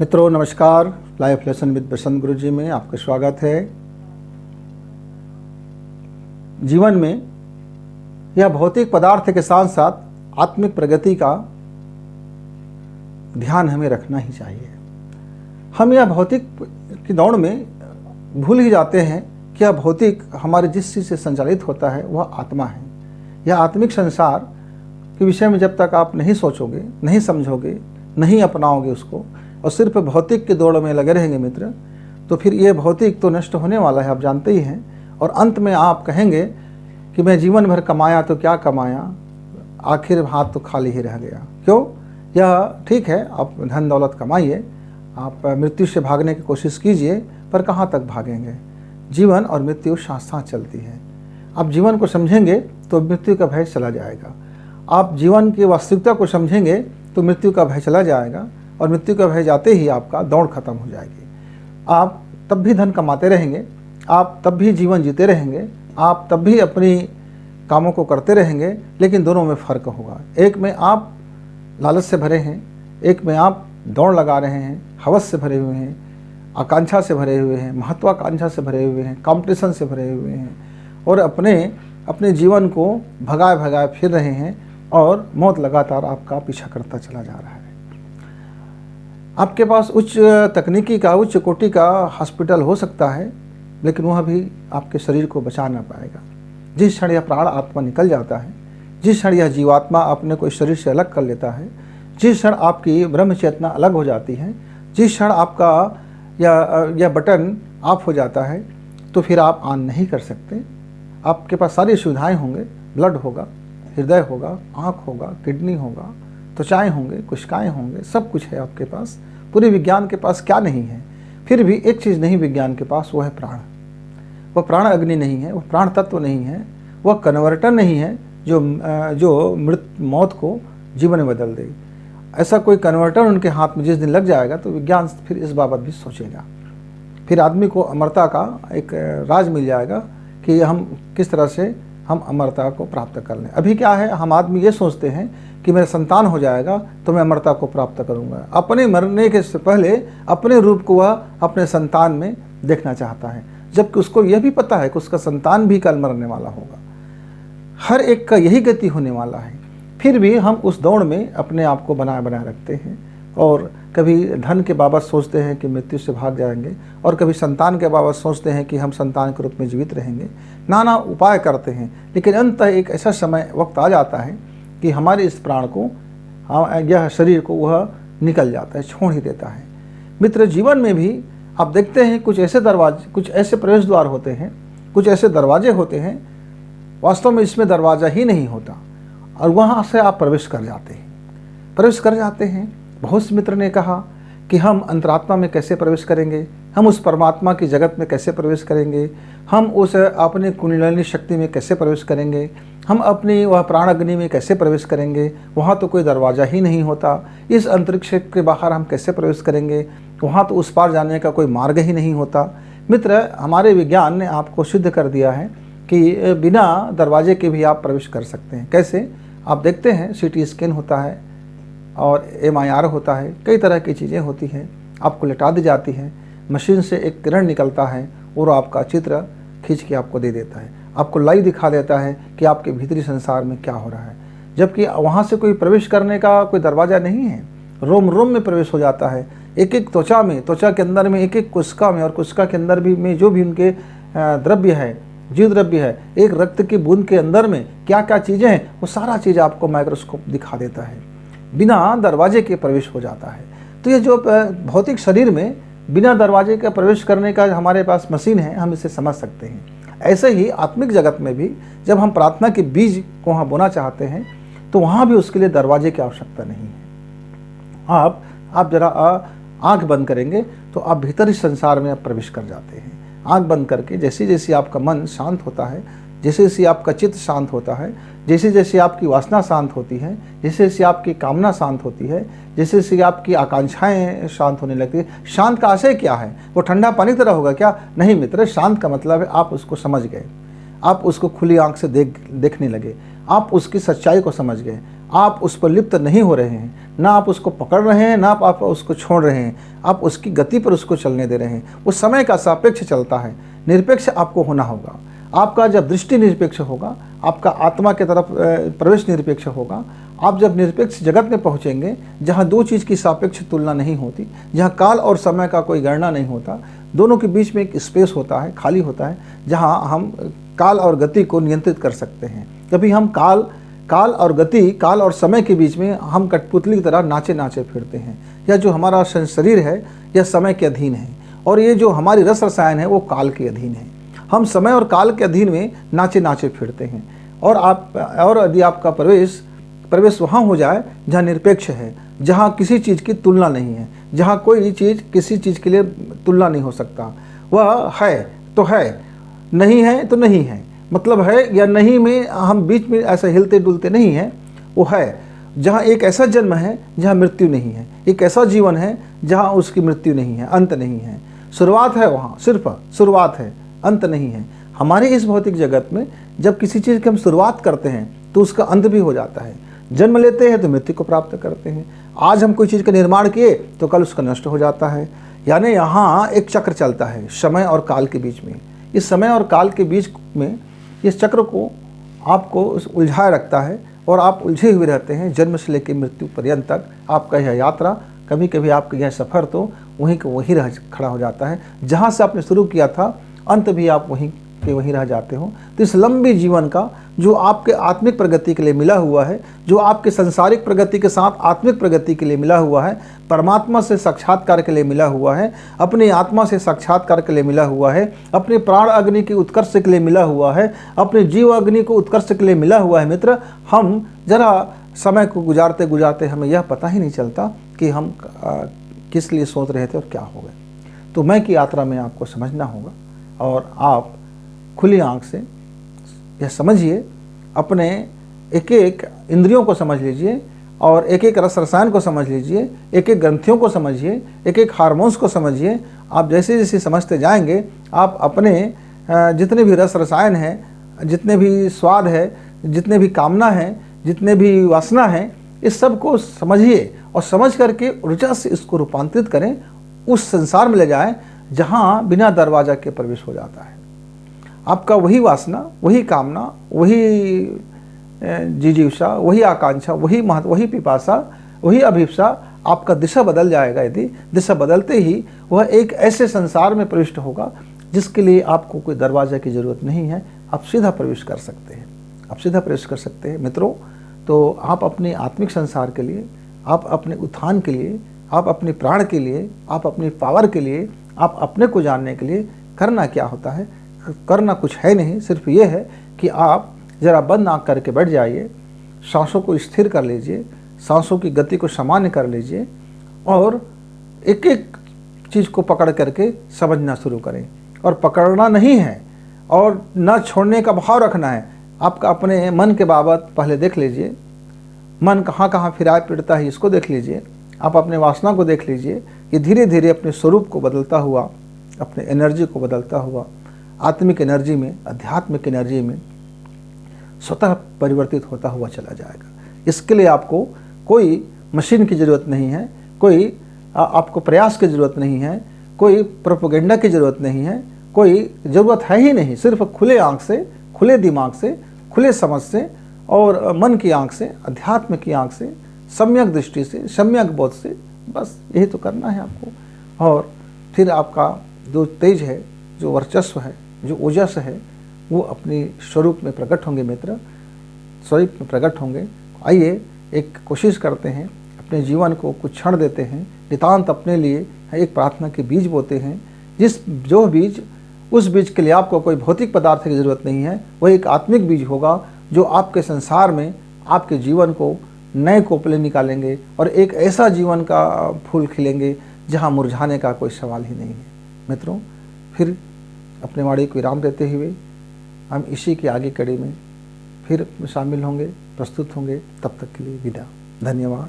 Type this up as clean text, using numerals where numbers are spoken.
मित्रों नमस्कार। Life lesson with बसंत गुरु जी में आपका स्वागत है। जीवन में यह भौतिक पदार्थ के साथ साथ आत्मिक प्रगति का ध्यान हमें रखना ही चाहिए। हम यह भौतिक की दौड़ में भूल ही जाते हैं कि यह भौतिक हमारे जिस चीज़ से संचालित होता है वह आत्मा है। यह आत्मिक संसार के विषय में जब तक आप नहीं सोचोगे, नहीं समझोगे, नहीं अपनाओगे उसको और सिर्फ भौतिक की दौड़ में लगे रहेंगे मित्र, तो फिर ये भौतिक तो नष्ट होने वाला है, आप जानते ही हैं। और अंत में आप कहेंगे कि मैं जीवन भर कमाया तो क्या कमाया, आखिर हाथ तो खाली ही रह गया। क्यों? यह ठीक है, आप धन दौलत कमाइए, आप मृत्यु से भागने की कोशिश कीजिए, पर कहाँ तक भागेंगे? जीवन और मृत्यु साथ साथ चलती है। आप जीवन को समझेंगे तो मृत्यु का भय चला जाएगा। आप जीवन की वास्तविकता को समझेंगे तो मृत्यु का भय चला जाएगा, और मृत्यु का भय जाते ही आपका दौड़ खत्म हो जाएगी। आप तब भी धन कमाते रहेंगे, आप तब भी जीवन जीते रहेंगे, आप तब भी अपनी कामों को करते रहेंगे, लेकिन दोनों में फ़र्क होगा। एक में आप लालच से भरे हैं, एक में आप दौड़ लगा रहे हैं, हवस से भरे हुए हैं, आकांक्षा से भरे हुए हैं, महत्वाकांक्षा से भरे हुए हैं, कंपटीशन से भरे हुए हैं, और अपने जीवन को भगाए भगाए फिर रहे हैं, और मौत लगातार आपका पीछा करता चला जा रहा है। आपके पास उच्च तकनीकी का, उच्च कोटि का हॉस्पिटल हो सकता है, लेकिन वह भी आपके शरीर को बचा ना पाएगा। जिस क्षण यह प्राण आत्मा निकल जाता है, जिस क्षण यह जीवात्मा अपने को इस शरीर से अलग कर लेता है, जिस क्षण आपकी ब्रह्म चेतना अलग हो जाती है, जिस क्षण आपका यह बटन ऑफ हो जाता है, तो फिर आप ऑन नहीं कर सकते। आपके पास सारी सुविधाएं होंगे, ब्लड होगा, हृदय होगा, आँख होगा, किडनी होगा, त्वचाएँ होंगे, कोशिकाएँ होंगे, सब कुछ है आपके पास। पूरे विज्ञान के पास क्या नहीं है? फिर भी एक चीज़ नहीं विज्ञान के पास, वो है प्राण। वह प्राण अग्नि नहीं है, वह प्राण तत्व नहीं है, वह कन्वर्टर नहीं है जो मौत को जीवन में बदल दे। ऐसा कोई कन्वर्टर उनके हाथ में जिस दिन लग जाएगा तो विज्ञान फिर इस बाबत भी सोचेगा। फिर आदमी को अमरता का एक राज मिल जाएगा कि हम किस तरह से हम अमरता को प्राप्त कर लें। अभी क्या है, हम आदमी ये सोचते हैं कि मेरा संतान हो जाएगा तो मैं अमरता को प्राप्त करूंगा। अपने मरने के से पहले अपने रूप को वह अपने संतान में देखना चाहता है, जबकि उसको यह भी पता है कि उसका संतान भी कल मरने वाला होगा। हर एक का यही गति होने वाला है। फिर भी हम उस दौड़ में अपने आप को बनाए बनाए रखते हैं, और कभी धन के बाबत सोचते हैं कि मृत्यु से भाग जाएंगे, और कभी संतान के बाबत सोचते हैं कि हम संतान के रूप में जीवित रहेंगे। नाना उपाय करते हैं, लेकिन अंततः एक ऐसा समय वक्त आ जाता है कि हमारे इस प्राण को, यह शरीर को वह निकल जाता है, छोड़ ही देता है। मित्र, जीवन में भी आप देखते हैं कुछ ऐसे दरवाजे, कुछ ऐसे प्रवेश द्वार होते हैं, कुछ ऐसे दरवाजे होते हैं, वास्तव में इसमें दरवाज़ा ही नहीं होता, और वहाँ से आप प्रवेश कर जाते हैं। बहुत से मित्र ने कहा कि हम अंतरात्मा में कैसे प्रवेश करेंगे, हम उस परमात्मा की जगत में कैसे प्रवेश करेंगे, हम उस अपने कुंडलिनी शक्ति में कैसे प्रवेश करेंगे, हम अपनी वह प्राण अग्नि में कैसे प्रवेश करेंगे, वहाँ तो कोई दरवाज़ा ही नहीं होता। इस अंतरिक्ष के बाहर हम कैसे प्रवेश करेंगे, वहाँ तो उस पार जाने का कोई मार्ग ही नहीं होता। मित्र, हमारे विज्ञान ने आपको सिद्ध कर दिया है कि बिना दरवाजे के भी आप प्रवेश कर सकते हैं। कैसे? आप देखते हैं CT स्कैन होता है और MIR होता है, कई तरह की चीज़ें होती हैं, आपको लेटा दी जाती हैं, मशीन से एक किरण निकलता है और आपका चित्र खींच के आपको दे देता है, आपको लाइव दिखा देता है कि आपके भीतरी संसार में क्या हो रहा है। जबकि वहाँ से कोई प्रवेश करने का कोई दरवाज़ा नहीं है, रोम रोम में प्रवेश हो जाता है, एक एक त्वचा में, त्वचा के अंदर में, एक एक कोशिका में, और कोशिका के अंदर भी में जो भी उनके द्रव्य है, जीव द्रव्य है, एक रक्त की बूंद के अंदर में क्या क्या चीज़ें हैं, वो सारा चीज़ आपको माइक्रोस्कोप दिखा देता है। बिना दरवाजे के प्रवेश हो जाता है। तो ये जो भौतिक शरीर में बिना दरवाजे का प्रवेश करने का हमारे पास मशीन है, हम इसे समझ सकते हैं। ऐसे ही आत्मिक जगत में भी जब हम प्रार्थना के बीज को वहाँ बोना चाहते हैं, तो वहाँ भी उसके लिए दरवाजे की आवश्यकता नहीं है। आप जरा आँख बंद करेंगे तो आप भीतरी संसार में आप प्रवेश कर जाते हैं। आँख बंद करके जैसे जैसे आपका मन शांत होता है, जैसे जैसे आपका चित्त शांत होता है, जैसे जैसे आपकी वासना शांत होती है, जैसे जैसे आपकी कामना शांत होती है, जैसे जैसे आपकी आकांक्षाएं शांत होने लगती है। शांत का आशय क्या है? वो ठंडा पानी तरह होगा क्या? नहीं मित्र, शांत का मतलब है आप उसको समझ गए, आप उसको खुली आंख से देखने लगे, आप उसकी सच्चाई को समझ गए, आप उस पर लिप्त नहीं हो रहे हैं, ना आप उसको पकड़ रहे हैं, ना आप उसको छोड़ रहे हैं, आप उसकी गति पर उसको चलने दे रहे हैं। वो समय का सापेक्ष चलता है। निरपेक्ष आपको होना होगा। आपका जब दृष्टि निरपेक्ष होगा, आपका आत्मा के तरफ प्रवेश निरपेक्ष होगा। आप जब निरपेक्ष जगत में पहुँचेंगे, जहाँ दो चीज़ की सापेक्ष तुलना नहीं होती, जहाँ काल और समय का कोई गणना नहीं होता, दोनों के बीच में एक स्पेस होता है, खाली होता है, जहाँ हम काल और गति को नियंत्रित कर सकते हैं। कभी हम काल और गति, काल और समय के बीच में हम कठपुतली की तरह नाचे नाचे फिरते हैं। यह जो हमारा शरीर है, यह समय के अधीन है, और ये जो हमारी रस रसायन है वो काल के अधीन है। हम समय और काल के अधीन में नाचे नाचे फिरते हैं। और यदि आपका प्रवेश वहाँ हो जाए जहाँ निरपेक्ष है, जहाँ किसी चीज़ की तुलना नहीं है, जहाँ कोई चीज़ किसी चीज़ के लिए तुलना नहीं हो सकता, वह है तो है, नहीं है तो नहीं है, मतलब है या नहीं में हम बीच में ऐसा हिलते डुलते नहीं हैं। वो है जहाँ एक ऐसा जन्म है जहाँ मृत्यु नहीं है, एक ऐसा जीवन है जहाँ उसकी मृत्यु नहीं है, अंत नहीं है। शुरुआत है वहाँ, सिर्फ शुरुआत है, अंत नहीं है। हमारे इस भौतिक जगत में जब किसी चीज़ की हम शुरुआत करते हैं तो उसका अंत भी हो जाता है। जन्म लेते हैं तो मृत्यु को प्राप्त करते हैं। आज हम कोई चीज़ का निर्माण किए तो कल उसका नष्ट हो जाता है। यानी यहाँ एक चक्र चलता है समय और काल के बीच में। इस समय और काल के बीच में इस चक्र को आपको उलझाए रखता है और आप उलझे हुए रहते हैं जन्म से लेकर मृत्यु पर्यंत तक। आपका यह यात्रा, कभी कभी आपका यह सफ़र तो वहीं का वहीं रह खड़ा हो जाता है। जहाँ से आपने शुरू किया था अंत भी आप वहीं के वहीं रह जाते हो। तो इस लंबी जीवन का जो आपके आत्मिक प्रगति के लिए मिला हुआ है, जो आपके सांसारिक प्रगति के साथ आत्मिक प्रगति के लिए मिला हुआ है, परमात्मा से साक्षात्कार के लिए मिला हुआ है, अपनी आत्मा से साक्षात्कार के लिए मिला हुआ है, अपने प्राण अग्नि की उत्कर्ष के लिए मिला हुआ है, अपने जीव अग्नि को उत्कर्ष के लिए मिला हुआ है। मित्र, हम जरा समय को गुजारते गुजारते हमें यह पता ही नहीं चलता कि हम किस लिए सोच रहे थे और क्या हो गए। तो मैं की यात्रा में आपको समझना होगा और आप खुली आंख से यह समझिए, अपने एक एक इंद्रियों को समझ लीजिए और एक एक रस रसायन को समझ लीजिए, एक एक ग्रंथियों को समझिए, एक एक हार्मोन्स को समझिए। आप जैसे जैसे समझते जाएंगे, आप अपने जितने भी रस रसायन हैं, जितने भी स्वाद है, जितने भी कामना है, जितने भी वासना हैं, इस सब को समझिए और समझ करके ऊर्जा से इसको रूपांतरित करें, उस संसार में ले जाएं जहाँ बिना दरवाजा के प्रवेश हो जाता है। आपका वही वासना, वही कामना, वही जिजीविषा, वही आकांक्षा, वही महत्व, वही पिपासा, वही अभिप्सा, आपका दिशा बदल जाएगा। यदि दिशा बदलते ही वह एक ऐसे संसार में प्रविष्ट होगा जिसके लिए आपको कोई दरवाजा की ज़रूरत नहीं है, आप सीधा प्रवेश कर सकते हैं, आप सीधा प्रवेश कर सकते हैं। मित्रों, तो आप अपने आत्मिक संसार के लिए, आप अपने उत्थान के लिए, आप अपने प्राण के लिए, आप अपनी पावर के लिए, आप अपने को जानने के लिए करना क्या होता है? करना कुछ है नहीं, सिर्फ ये है कि आप ज़रा बंद आँख करके बैठ जाइए, सांसों को स्थिर कर लीजिए, सांसों की गति को सामान्य कर लीजिए और एक एक चीज़ को पकड़ करके समझना शुरू करें। और पकड़ना नहीं है और न छोड़ने का भाव रखना है। आपका अपने मन के बाबत पहले देख लीजिए, मन कहाँ कहाँ फिराए पिटता है इसको देख लीजिए, आप अपने वासना को देख लीजिए। ये धीरे धीरे अपने स्वरूप को बदलता हुआ, अपने एनर्जी को बदलता हुआ आत्मिक एनर्जी में, आध्यात्मिक एनर्जी में स्वतः परिवर्तित होता हुआ चला जाएगा। इसके लिए आपको कोई मशीन की ज़रूरत नहीं है, कोई आपको प्रयास की ज़रूरत नहीं है, कोई प्रोपेगेंडा की ज़रूरत नहीं है, कोई ज़रूरत है ही नहीं। सिर्फ खुले आँख से, खुले दिमाग से, खुले समझ से और मन की आँख से, अध्यात्म की आँख से, सम्यक दृष्टि से, सम्यक बोध से, बस यही तो करना है आपको। और फिर आपका जो तेज है, जो वर्चस्व है, जो ओजस है, वो अपने स्वरूप में प्रकट होंगे। मित्र, स्वरूप में प्रकट होंगे। आइए एक कोशिश करते हैं, अपने जीवन को कुछ क्षण देते हैं, नितांत अपने लिए एक प्रार्थना के बीज बोते हैं। जो बीज, उस बीज के लिए आपको कोई भौतिक पदार्थ की ज़रूरत नहीं है, वह एक आत्मिक बीज होगा जो आपके संसार में आपके जीवन को नए कोपले निकालेंगे और एक ऐसा जीवन का फूल खिलेंगे जहाँ मुरझाने का कोई सवाल ही नहीं है। मित्रों, फिर अपने वाणी को विराम देते हुए हम इसी की आगे कड़ी में फिर शामिल होंगे, प्रस्तुत होंगे। तब तक के लिए विदा। धन्यवाद।